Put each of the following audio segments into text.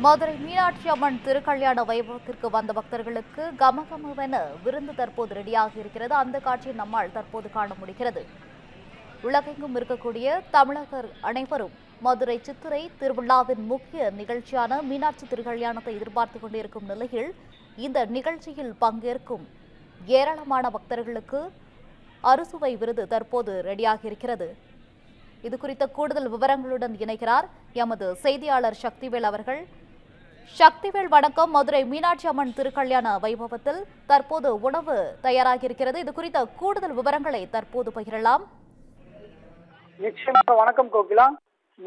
மதுரை மீனாட்சி அம்மன் திருக்கல்யாண வைபவத்திற்கு வந்த பக்தர்களுக்கு கமகமவென விருந்து தற்போது ரெடியாகி இருக்கிறது. அந்த காட்சியை நம்மால் தற்போது காண முடிகிறது. உலகெங்கும் இருக்கக்கூடிய தமிழகர் அனைவரும் மதுரை சித்திரை திருவிழாவின் முக்கிய நிகழ்ச்சியான மீனாட்சி திருக்கல்யாணத்தை எதிர்பார்த்துக் கொண்டிருக்கும் நிலையில் இந்த நிகழ்ச்சியில் பங்கேற்கும் ஏராளமான பக்தர்களுக்கு அறுசுவை விருது தற்போது ரெடியாகி இருக்கிறது. இது குறித்த கூடுதல் விவரங்களுடன் இணைகிறார் எமது செய்தியாளர் சக்திவேல் அவர்கள். சக்திவேல் வணக்கம். மதுரை மீனாட்சி அம்மன் திருக்கல்யாண வைபவத்தில் தற்போது உணவு தயாராகி இருக்கிறது. இது குறித்த கூடுதல் விவரங்களை தற்போது பகிரலாம். நிச்சயமாக வணக்கம் கோகிலா.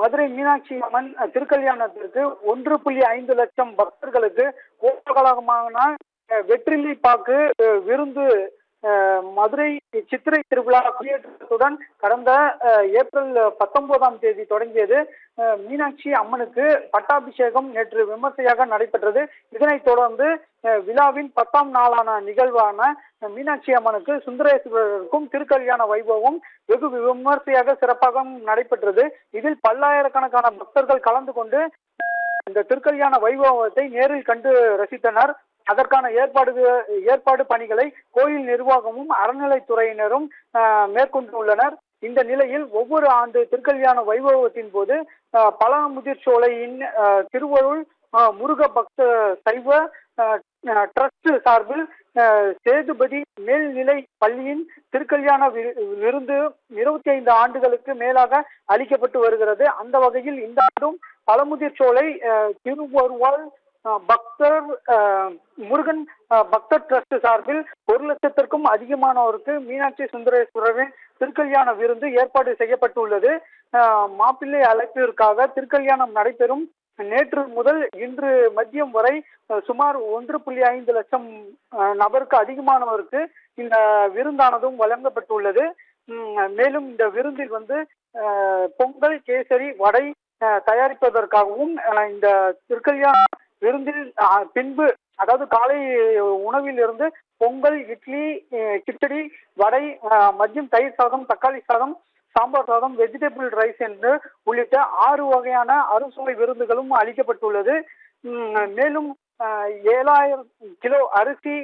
மதுரை மீனாட்சி அம்மன் திருக்கல்யாணத்திற்கு 1.5 லட்சம் பக்தர்களுக்கு கோலாகலமான வெற்றிலை பாக்கு விருந்து மதுரை சித்திரை திருவிழா கொடியேற்றத்துடன் கடந்த ஏப்ரல் 19ஆம் தேதி தொடங்கியது. மீனாட்சி அம்மனுக்கு பட்டாபிஷேகம் நேற்று விமர்சையாக நடைபெற்றது. இதனைத் தொடர்ந்து விழாவின் 10ஆம் நாளான நிகழ்வான மீனாட்சி அம்மனுக்கு சுந்தரேஸ்வரருக்கும் திருக்கல்யாண வைபவம் வெகு விமர்சையாக சிறப்பாக நடைபெற்றது. இதில் பல்லாயிரக்கணக்கான பக்தர்கள் கலந்து இந்த திருக்கல்யாண வைபவத்தை நேரில் கண்டு ரசித்தனர். அதற்கான ஏற்பாடு பணிகளை கோயில் நிர்வாகமும் அறநிலைத்துறையினரும் மேற்கொண்டுள்ளனர். இந்த நிலையில் ஒவ்வொரு ஆண்டு திருக்கல்யாண வைபவத்தின் போது பழமுதிர் சோலையின் திருவருள் முருக பக்த சைவ டிரஸ்ட் சார்பில் சேதுபதி மேல்நிலை பள்ளியின் திருக்கல்யாண விருந்து 25 ஆண்டுகளுக்கு மேலாக அளிக்கப்பட்டு வருகிறது. அந்த வகையில் இந்த ஆண்டும் பழமுதிர் சோலை திருவருவாள் பக்தர் முருகன் பக்தர் டிரஸ்ட் சார்பில் 1 லட்சத்திற்கும் அதிகமானோருக்கு மீனாட்சி சுந்தரேஸ்வரரின் திருக்கல்யாண விருந்து ஏற்பாடு செய்யப்பட்டுள்ளது. மாப்பிள்ளை அழைப்பிற்காக திருக்கல்யாணம் நடைபெறும் நேற்று முதல் இன்று மதியம் வரை சுமார் 1.5 லட்சம் நபருக்கு அதிகமானவருக்கு இந்த விருந்தானதும் வழங்கப்பட்டுள்ளது. மேலும் இந்த விருந்தில் பொங்கல், கேசரி, வடை தயாரிப்பதற்காகவும் இந்த திருக்கல்யாண விருந்தில் பின்பு, அதாவது காலை உணவில் இருந்து பொங்கல், இட்லி, கிச்சடி, வடை, மதியம் தயிர் சாதம், தக்காளி சாதம், சாம்பார் சாதம், வெஜிடபிள் ரைஸ் என்று உள்ளிட்ட 6 வகையான அறுசுவை விருந்துகளும் அளிக்கப்பட்டுள்ளது. மேலும் 7000 கிலோ அரிசி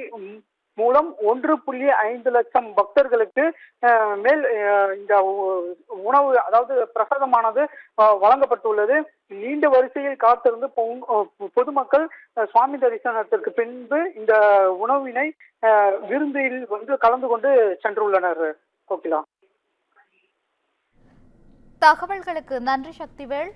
மூலம் 1.5 லட்சம் பக்தர்களுக்கு மேல் இந்த உணவு, அதாவது பிரசாதமானது வழங்கப்பட்டுள்ளது. நீண்ட வரிசையில் காத்திருந்து பொதுமக்கள் சுவாமி தரிசனத்திற்கு பின்பு இந்த உணவினை விருந்தில் கலந்து கொண்டு சென்றுள்ளனர். கோகிலா, தகவல்களுக்கு நன்றி சக்திவேல்.